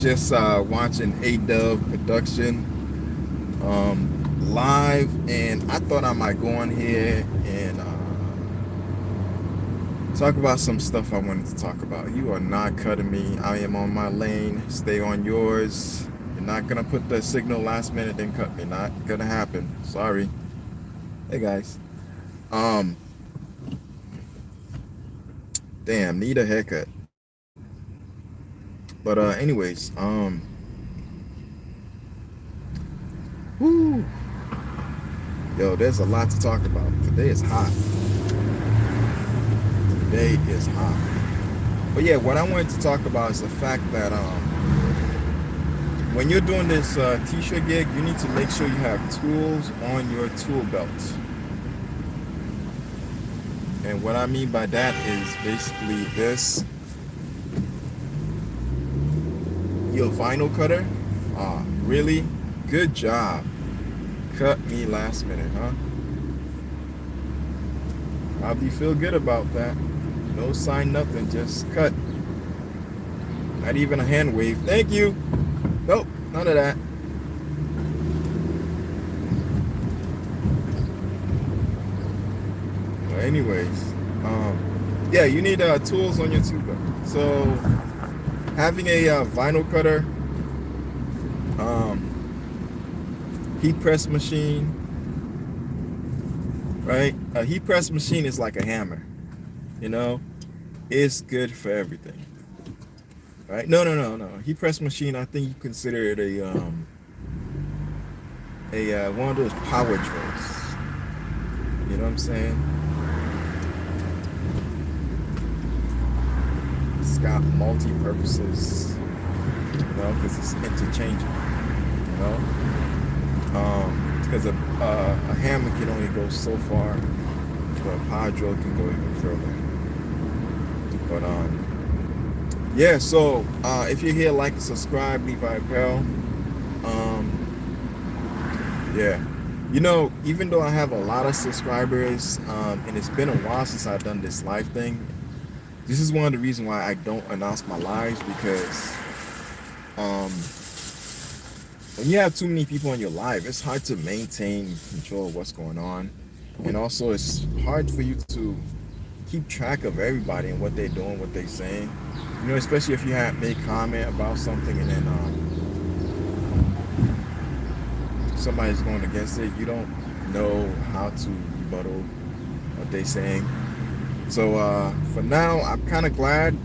Just watching A-Dub production live, and I thought I might go on here and talk about some stuff I wanted to talk about. You are not cutting me. I am on my lane. Stay on yours. You're not gonna put the signal last minute then cut me. Not gonna happen. Sorry. Hey guys. Um, damn, need a haircut. But whoo, yo, there's a lot to talk about. Today is hot. Today is hot. But yeah, what I wanted to talk about is the fact that when you're doing this t-shirt gig, you need to make sure you have tools on your tool belt. And what I mean by that is basically this. Your vinyl cutter. Really? Good job. Cut me last minute, huh? Probably feel good about that. No sign, nothing, just cut. Not even a hand wave. Thank you. Nope, none of that. Well, anyways, yeah, you need tools on your tuba. So having a vinyl cutter, heat press machine, right? A heat press machine is like a hammer, you know? It's good for everything, right? No. Heat press machine, I think you consider it a one of those power drills. You know what I'm saying? It's got multi purposes, you know, because it's interchangeable, you know. Because a hammer can only go so far, but a power drill can go even further. But yeah. So if you're here, like, subscribe, Levi Bell. Yeah. You know, even though I have a lot of subscribers, and it's been a while since I've done this live thing, this is one of the reasons why I don't announce my lives, because when you have too many people on your live, it's hard to maintain control of what's going on. And also, it's hard for you to keep track of everybody and what they're doing, what they're saying. You know, especially if you have made comment about something and then somebody's going against it, you don't know how to rebuttal what they're saying. So for now, I'm kind of glad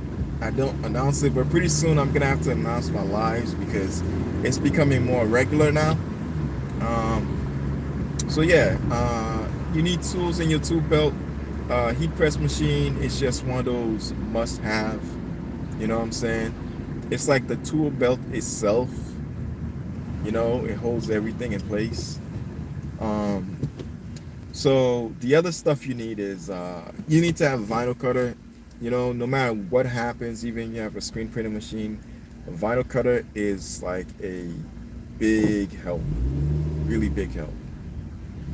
I don't announce it, but pretty soon I'm gonna have to announce my lives because it's becoming more regular now. So yeah, you need tools in your tool belt. Heat press machine is just one of those must-have. You know what I'm saying? It's like the tool belt itself. You know, it holds everything in place. So the other stuff you need is you need to have a vinyl cutter. You know, no matter what happens, even if you have a screen printing machine, a vinyl cutter is like a big help, really big help.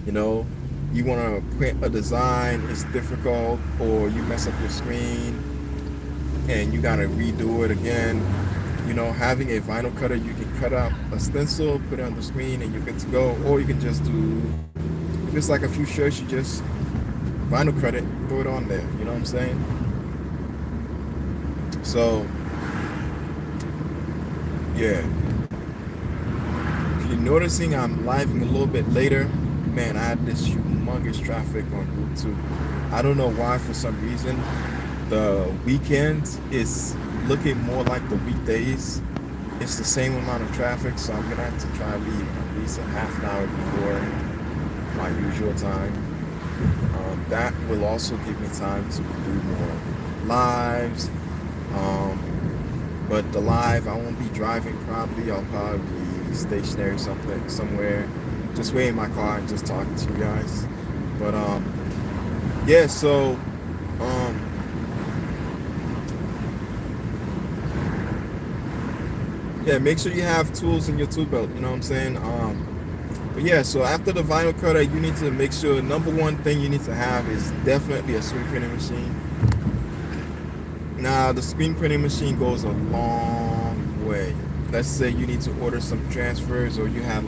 You know, you want to print a design, it's difficult, or you mess up your screen and you got to redo it again. You know, having a vinyl cutter, you can cut out a stencil, put it on the screen, and you're good to go. Or you can just do, if it's like a few shirts, you just vinyl cut it, throw it on there. You know what I'm saying? So, yeah. If you're noticing I'm living a little bit later, man, I had this humongous traffic on Route 2. I don't know why, for some reason. The weekend is looking more like the weekdays. It's the same amount of traffic, so I'm gonna have to try to leave at least a half an hour before my usual time. That will also give me time to do more lives. But the live, I won't be driving probably. I'll probably be stationary somewhere, just wait in my car and just talking to you guys. But yeah, so yeah, make sure you have tools in your tool belt, you know what I'm saying? But yeah, so after the vinyl cutter, you need to make sure, number one thing you need to have is definitely a screen printing machine. Now, the screen printing machine goes a long way. let's say you need to order some transfers, or you had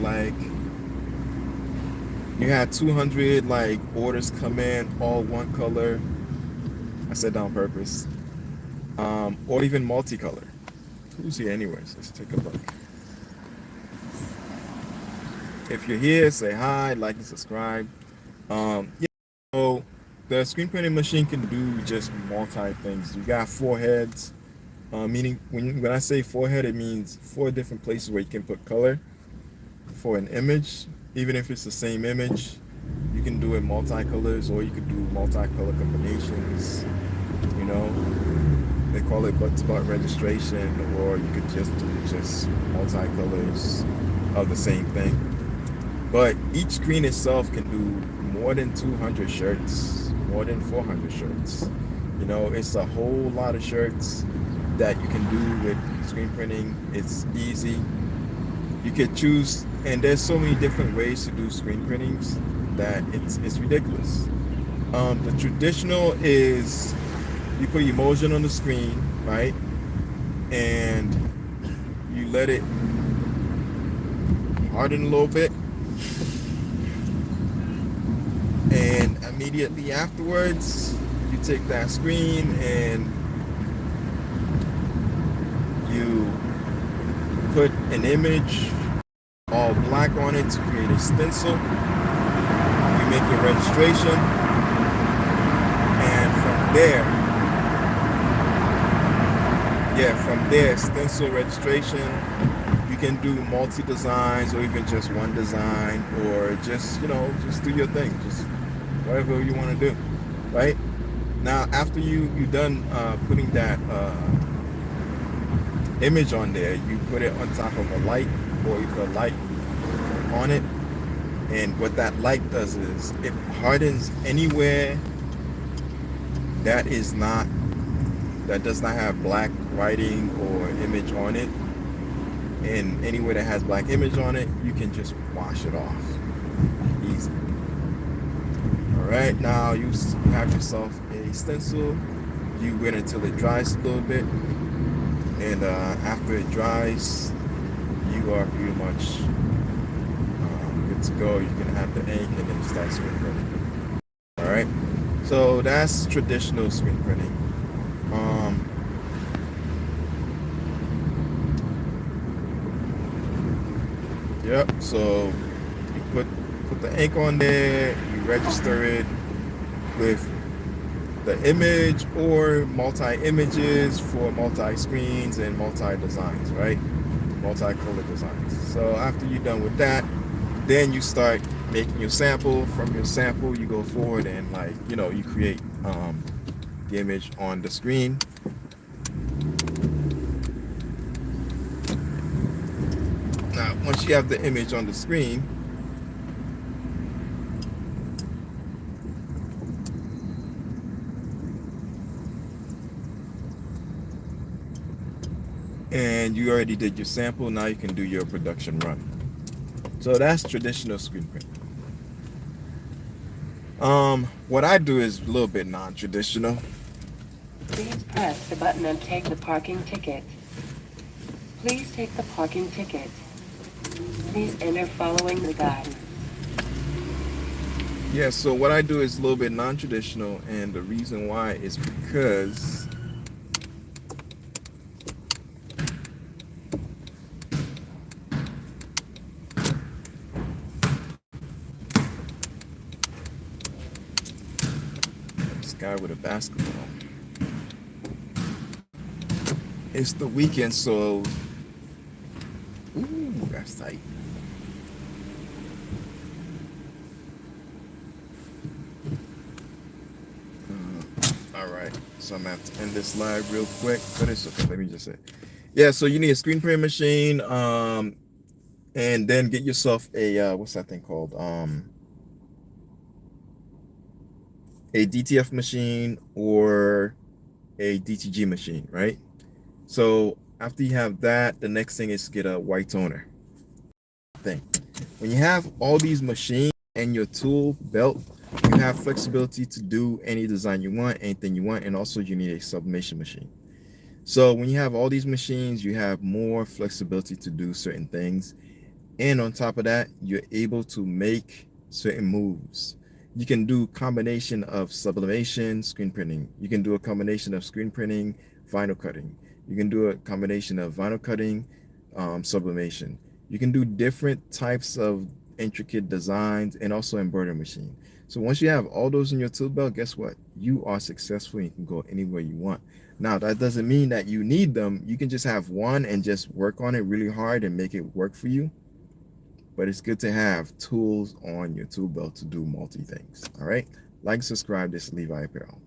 200 like orders come in, all one color. I said that on purpose. Or even multicolor. Who's here anyways? Let's take a look. If you're here, say hi, like and subscribe. Yeah, so the screen printing machine can do just multi things. You got four heads, meaning when I say forehead, it means four different places where you can put color for an image. Even if it's the same image, you can do it multicolors, or you could do multicolor combinations. You know, they call it butt-to-butt registration, or you could just do just multicolors of the same thing. But each screen itself can do more than 200 shirts, more than 400 shirts. You know, it's a whole lot of shirts that you can do with screen printing. It's easy. You could choose, and there's so many different ways to do screen printings that it's ridiculous. The traditional is you put emulsion on the screen, right? And you let it harden a little bit. And immediately afterwards, you take that screen and you put an image all black on it to create a stencil. You make your registration, and from there, stencil registration, you can do multi-designs, or even just one design, or just, just do your thing, just whatever you want to do, right? Now, after you done putting that image on there, you put it on top of a light, or you put a light on it, and what that light does is it hardens anywhere that does not have black writing or image on it. And anywhere that has black image on it, you can just wash it off. Easy. Alright, now you have yourself a stencil. You wait until it dries a little bit. And after it dries, you are pretty much good to go. You can add the ink and then start screen printing. Alright, so that's traditional screen printing. Yep, so you put the ink on there, you register it with the image or multi-images for multi-screens and multi-designs, right? Multi-color designs. So after you're done with that, then you start making your sample. From your sample, you go forward and you create the image on the screen. Now, once you have the image on the screen, and you already did your sample, now you can do your production run. So that's traditional screen print. What I do is a little bit non-traditional. Please press the button and take the parking ticket. Please take the parking ticket. Please enter following the guidance. Yeah, so what I do is a little bit non-traditional, and the reason why is because this guy with a basketball. It's the weekend, so ooh, that's tight. All right, so I'm gonna have to end this live real quick, but it's okay. Let me just say, yeah. So you need a screen print machine, and then get yourself a what's that thing called? A DTF machine or a DTG machine, right? So after you have that, the next thing is to get a white toner thing. When you have all these machines and your tool belt, you have flexibility to do any design you want, anything you want, and also you need a sublimation machine. So when you have all these machines, you have more flexibility to do certain things. And on top of that, you're able to make certain moves. You can do combination of sublimation, screen printing. You can do a combination of screen printing, vinyl cutting. You can do a combination of vinyl cutting, sublimation. You can do different types of intricate designs and also embroidery machine. So once you have all those in your tool belt, guess what? You are successful and you can go anywhere you want. Now, that doesn't mean that you need them. You can just have one and just work on it really hard and make it work for you. But it's good to have tools on your tool belt to do multi things. All right. Like, subscribe. This is Levi Apparel.